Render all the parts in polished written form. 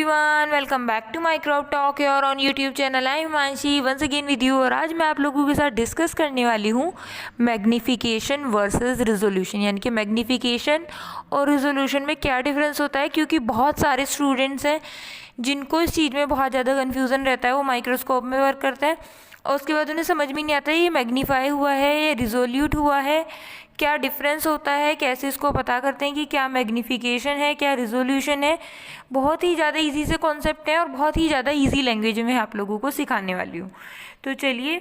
Everyone, welcome back to my crop talk your on YouTube channel. I Himanshi once again with you. और आज मैं आप लोगों के साथ डिस्कस करने वाली हूँ मैग्नीफिकेशन वर्सेस रिजोल्यूशन, यानी कि मैग्नीफिकेशन और रिजोल्यूशन में क्या डिफरेंस होता है। क्योंकि बहुत सारे स्टूडेंट्स हैं जिनको इस चीज़ में बहुत ज़्यादा कन्फ्यूज़न रहता है। वो माइक्रोस्कोप में वर्क करते हैं और उसके बाद उन्हें समझ में नहीं आता ये मैग्नीफाई हुआ है, ये रिजोल्यूट हुआ है, क्या डिफरेंस होता है, कैसे इसको पता करते हैं कि क्या मैग्नीफिकेशन है, क्या रिजोल्यूशन है। बहुत ही ज़्यादा इजी से कॉन्सेप्ट है और बहुत ही ज़्यादा इजी लैंग्वेज में आप लोगों को सिखाने वाली हूँ। तो चलिए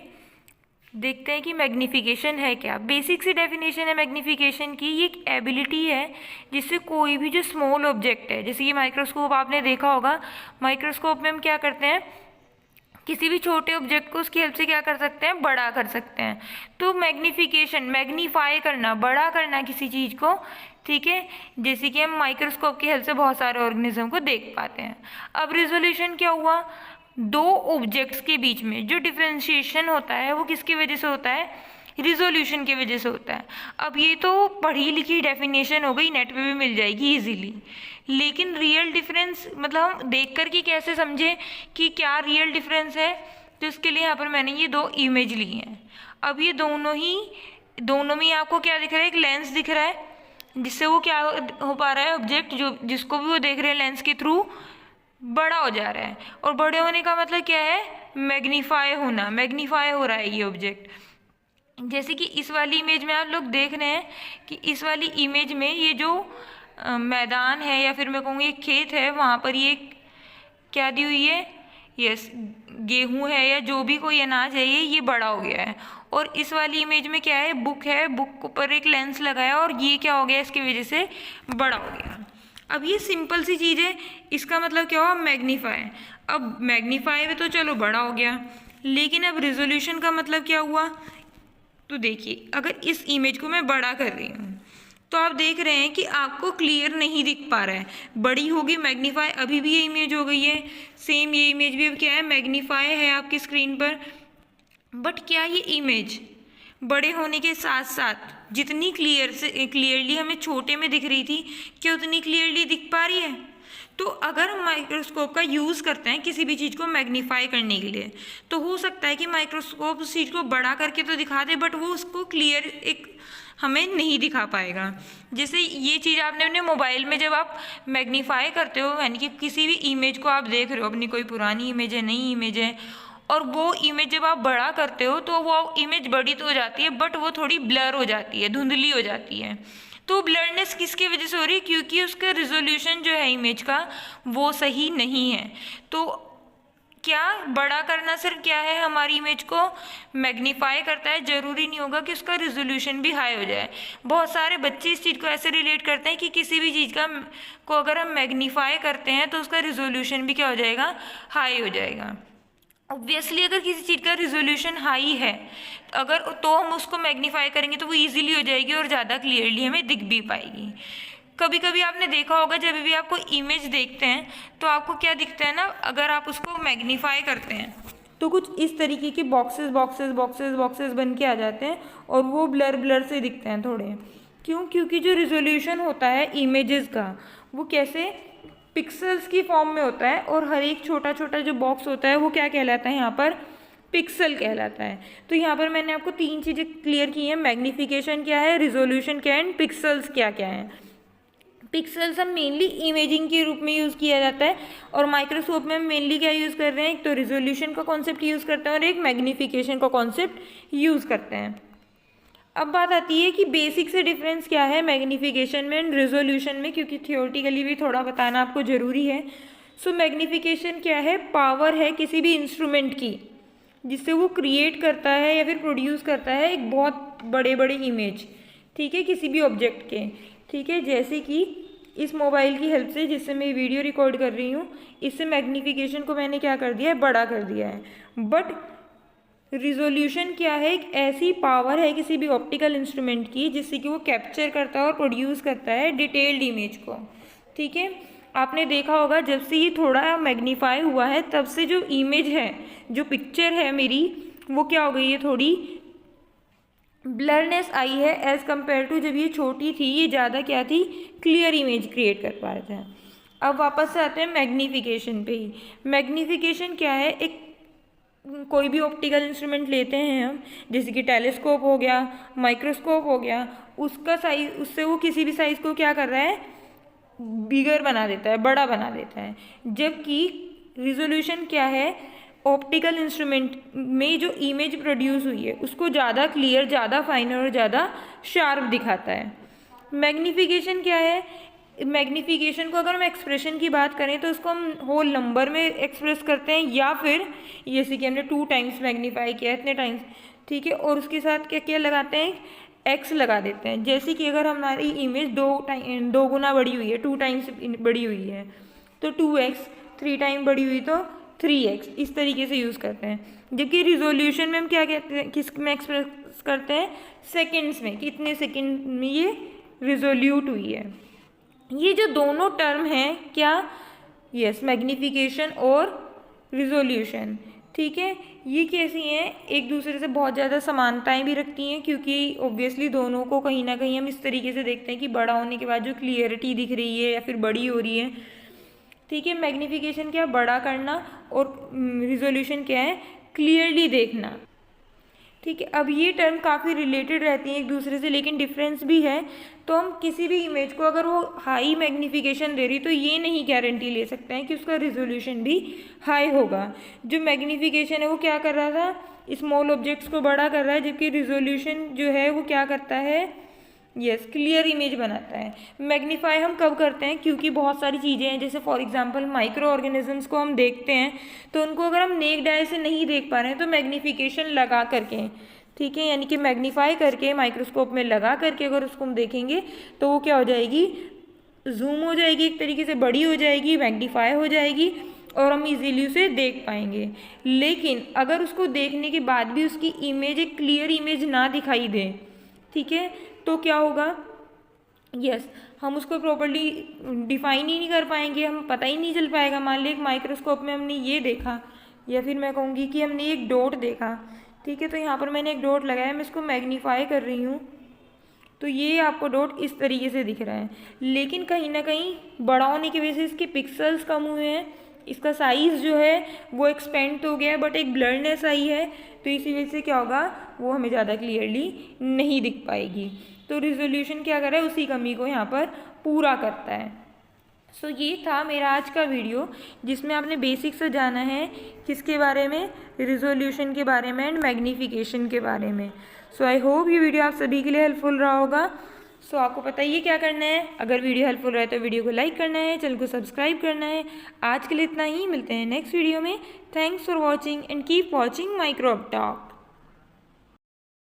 देखते हैं कि मैग्नीफिकेशन है क्या। बेसिक सी डेफिनेशन है मैग्नीफिकेशन की। ये एक एबिलिटी है जिससे कोई भी जो स्मॉल ऑब्जेक्ट है, जैसे कि माइक्रोस्कोप आपने देखा होगा, माइक्रोस्कोप में हम क्या करते हैं, किसी भी छोटे ऑब्जेक्ट को उसकी हेल्प से क्या कर सकते हैं, बड़ा कर सकते हैं। तो मैग्नीफिकेशन, मैग्नीफाई करना, बड़ा करना किसी चीज़ को, ठीक है। जैसे कि हम माइक्रोस्कोप की हेल्प से बहुत सारे ऑर्गेनिज्म को देख पाते हैं। अब रिजोल्यूशन क्या हुआ, दो ऑब्जेक्ट्स के बीच में जो डिफ्रेंशिएशन होता है वो किसकी वजह से होता है, रिजोल्यूशन की वजह से होता है। अब ये तो पढ़ी लिखी डेफिनेशन हो गई, नेट पे भी मिल जाएगी इजीली, लेकिन रियल डिफरेंस मतलब हम देख कर के कैसे समझें कि क्या रियल डिफरेंस है। तो इसके लिए यहाँ पर मैंने ये दो इमेज ली हैं। अब ये दोनों में आपको क्या दिख रहा है, एक लेंस दिख रहा है जिससे वो क्या हो पा रहा है, ऑब्जेक्ट जो जिसको भी वो देख रहे हैं लेंस के थ्रू बड़ा हो जा रहा है। और बड़े होने का मतलब क्या है, मैग्नीफाई होना, मैग्नीफाई हो रहा है ये ऑब्जेक्ट। जैसे कि इस वाली इमेज में आप लोग देख रहे हैं कि इस वाली इमेज में ये जो मैदान है या फिर मैं कहूँगी एक खेत है, वहाँ पर ये क्या दी हुई है, यस गेहूँ है या जो भी कोई अनाज है ये बड़ा हो गया है। और इस वाली इमेज में क्या है, बुक है, बुक पर एक लेंस लगाया और ये क्या हो गया, इसकी वजह से बड़ा हो गया। अब ये सिंपल सी चीज़ है, इसका मतलब क्या हुआ, मैग्नीफाई। अब मैग्नीफाई में तो चलो बड़ा हो गया, लेकिन अब रिजोल्यूशन का मतलब क्या हुआ। तो देखिए अगर इस इमेज को मैं बड़ा कर रही हूँ तो आप देख रहे हैं कि आपको क्लियर नहीं दिख पा रहा है, बड़ी होगी मैग्नीफाई, अभी भी ये इमेज हो गई है सेम, ये इमेज भी अब क्या है, मैग्नीफाई है आपकी स्क्रीन पर। बट क्या ये इमेज बड़े होने के साथ साथ जितनी क्लियरली हमें छोटे में दिख रही थी, क्या उतनी क्लियरली दिख पा रही है। तो अगर हम माइक्रोस्कोप का यूज़ करते हैं किसी भी चीज़ को मैग्नीफाई करने के लिए, तो हो सकता है कि माइक्रोस्कोप उस चीज़ को बड़ा करके तो दिखा दे, बट वो उसको क्लियर एक हमें नहीं दिखा पाएगा। जैसे ये चीज़ आपने अपने मोबाइल में जब आप मैग्नीफाई करते हो, यानी कि किसी भी इमेज को आप देख रहे हो, अपनी कोई पुरानी इमेज है, नई इमेज है, और वो इमेज जब आप बड़ा करते हो तो वो इमेज बड़ी तो हो जाती है बट वो थोड़ी ब्लर हो जाती है, धुंधली हो जाती है। तो ब्लरनेस किसकी वजह से हो रही है, क्योंकि उसका रिजोल्यूशन जो है इमेज का वो सही नहीं है। तो क्या बड़ा करना सिर्फ क्या है, हमारी इमेज को मैग्नीफाई करता है, ज़रूरी नहीं होगा कि उसका रिजोल्यूशन भी हाई हो जाए। बहुत सारे बच्चे इस चीज़ को ऐसे रिलेट करते हैं कि किसी भी चीज़ को अगर हम मैग्नीफाई करते हैं तो उसका रिजोल्यूशन भी क्या हो जाएगा, हाई हो जाएगा। ऑब्वियसली अगर किसी चीज़ का रिजोल्यूशन हाई है अगर तो हम उसको मैग्नीफाई करेंगे तो वो इजीली हो जाएगी और ज़्यादा क्लियरली हमें दिख भी पाएगी। कभी कभी आपने देखा होगा जब भी आप कोई इमेज देखते हैं तो आपको क्या दिखता है ना, अगर आप उसको मैग्नीफाई करते हैं तो कुछ इस तरीके के बॉक्सेस बॉक्सेस बॉक्सेस बॉक्सेस बन के आ जाते हैं और वो ब्लर ब्लर से दिखते हैं थोड़े। क्यों, क्योंकि जो रिजोल्यूशन होता है इमेजेस का वो कैसे पिक्सल्स की फॉर्म में होता है, और हर एक छोटा छोटा जो बॉक्स होता है वो क्या कहलाता है, यहाँ पर पिक्सल कहलाता है। तो यहाँ पर मैंने आपको तीन चीज़ें क्लियर की हैं, मैग्नीफिकेशन क्या है, रिजोल्यूशन क्या है, एंड पिक्सल्स क्या क्या है। पिक्सल्स हम मेनली इमेजिंग के रूप में यूज़ किया जाता है, और माइक्रोस्कोप में हम मेनली क्या यूज़ कर रहे हैं, एक तो रिजोल्यूशन का कॉन्सेप्ट यूज़ करते हैं और एक मैग्नीफिकेशन का कॉन्सेप्ट यूज़ करते हैं। अब बात आती है कि बेसिक से डिफरेंस क्या है मैग्नीफिकेशन में एंड रिजोल्यूशन में, क्योंकि थियोरेटिकली भी थोड़ा बताना आपको ज़रूरी है। सो मैग्नीफिकेशन क्या है, पावर है किसी भी इंस्ट्रूमेंट की जिससे वो क्रिएट करता है या फिर प्रोड्यूस करता है एक बहुत बड़े बड़े इमेज, ठीक है, किसी भी ऑब्जेक्ट के, ठीक है। जैसे कि इस मोबाइल की हेल्प से जिससे मैं वीडियो रिकॉर्ड कर रही हूँ, इससे मैग्नीफिकेशन को मैंने क्या कर दिया है, बड़ा कर दिया है। बट रिजोल्यूशन क्या है, एक ऐसी पावर है किसी भी ऑप्टिकल इंस्ट्रूमेंट की जिससे कि वो कैप्चर करता है और प्रोड्यूस करता है डिटेल्ड इमेज को, ठीक है। आपने देखा होगा जब से ये थोड़ा मैग्नीफाई हुआ है तब से जो इमेज है, जो पिक्चर है मेरी, वो क्या हो गई है, थोड़ी ब्लरनेस आई है एज़ कम्पेयर टू जब ये छोटी थी, ये ज़्यादा क्या थी, क्लियर इमेज क्रिएट कर पा रहा था। अब वापस से आते हैं मैग्नीफिकेशन पे ही। मैग्नीफिकेशन क्या है, एक कोई भी ऑप्टिकल इंस्ट्रूमेंट लेते हैं हम, जैसे कि टेलीस्कोप हो गया, माइक्रोस्कोप हो गया, उसका साइज, उससे वो किसी भी साइज़ को क्या कर रहा है, बिगर बना देता है, बड़ा बना देता है। जबकि रिजोल्यूशन क्या है, ऑप्टिकल इंस्ट्रूमेंट में जो इमेज प्रोड्यूस हुई है उसको ज़्यादा क्लियर, ज़्यादा फाइनर और ज़्यादा शार्प दिखाता है। मैग्नीफिकेशन क्या है, मैग्नीफिकेशन को अगर हम एक्सप्रेशन की बात करें तो उसको हम होल नंबर में एक्सप्रेस करते हैं, या फिर जैसे कि हमने 2 टाइम्स मैग्नीफाई किया, इतने टाइम्स, ठीक है, और उसके साथ क्या क्या लगाते हैं, एक्स लगा देते हैं। जैसे कि अगर हमारी इमेज 2 गुना बड़ी हुई है, 2 टाइम्स बड़ी हुई है तो 2x, 3 टाइम बड़ी हुई तो 3x, इस तरीके से यूज़ करते हैं। जबकि रिजोल्यूशन में हम क्या कहते हैं, किस में एक्सप्रेस करते हैं, सेकेंड्स में, कितने सेकेंड में ये रिजोल्यूट हुई है। ये जो दोनों टर्म हैं क्या, यस, मैग्नीफिकेशन और रिजोल्यूशन, ठीक है, ये कैसी हैं, एक दूसरे से बहुत ज़्यादा समानताएं भी रखती हैं, क्योंकि ऑब्वियसली दोनों को कहीं ना कहीं हम इस तरीके से देखते हैं कि बड़ा होने के बाद जो क्लियरिटी दिख रही है या फिर बड़ी हो रही है, ठीक है। मैग्नीफिकेशन क्या, बड़ा करना, और रिजोल्यूशन क्या है, क्लियरली देखना, ठीक है। अब ये टर्म काफ़ी रिलेटेड रहती हैं एक दूसरे से, लेकिन डिफरेंस भी है। तो हम किसी भी इमेज को अगर वो हाई मैग्नीफिकेशन दे रही तो ये नहीं गारंटी ले सकते हैं कि उसका रिजोल्यूशन भी हाई होगा। जो मैग्नीफिकेशन है वो क्या कर रहा था, स्मॉल ऑब्जेक्ट्स को बड़ा कर रहा है, जबकि रिजोल्यूशन जो है वो क्या करता है, यस, क्लियर इमेज बनाता है। मैग्नीफाई हम कब करते हैं, क्योंकि बहुत सारी चीज़ें हैं, जैसे फॉर एग्जांपल माइक्रो ऑर्गेनिजम्स को हम देखते हैं तो उनको अगर हम नेक्ड आई से नहीं देख पा रहे हैं तो मैग्नीफिकेशन लगा करके, ठीक है, यानी कि मैग्नीफाई करके माइक्रोस्कोप में लगा करके अगर उसको हम देखेंगे तो वो क्या हो जाएगी, जूम हो जाएगी, एक तरीके से बड़ी हो जाएगी, मैग्नीफाई हो जाएगी और हम इजीली उसे देख पाएंगे। लेकिन अगर उसको देखने के बाद भी उसकी इमेज एक क्लियर इमेज ना दिखाई दे, ठीक है, तो क्या होगा, यस, हम उसको प्रॉपर्ली डिफाइन ही नहीं कर पाएंगे, हम पता ही नहीं चल पाएगा। मान ली एक माइक्रोस्कोप में हमने ये देखा, या फिर मैं कहूँगी कि हमने एक डॉट देखा, ठीक है, तो यहाँ पर मैंने एक डॉट लगाया, मैं इसको मैग्नीफाई कर रही हूँ तो ये आपको डॉट इस तरीके से दिख रहा है, लेकिन कहीं ना कहीं बड़ा होने की वजह से इसके पिक्सल्स कम हुए हैं, इसका साइज़ जो है वो एक्सपेंड तो हो गया है, बट एक ब्लरनेस आई है, तो इसी वजह से क्या होगा, वो हमें ज़्यादा क्लियरली नहीं दिख पाएगी। तो रिजोल्यूशन क्या कर रहा है, उसी कमी को यहाँ पर पूरा करता है। सो ये था मेरा आज का वीडियो, जिसमें आपने बेसिक से जाना है किसके बारे में, रिजोल्यूशन के बारे में एंड मैग्नीफिकेशन के बारे में। सो आई होप ये वीडियो आप सभी के लिए हेल्पफुल रहा होगा। सो आपको पता ही है क्या करना है, अगर वीडियो हेल्पफुल रहे तो वीडियो को लाइक करना है, चैनल को सब्सक्राइब करना है। आज के लिए इतना ही, मिलते हैं नेक्स्ट वीडियो में। Thanks for watching and keep watching microbe talk.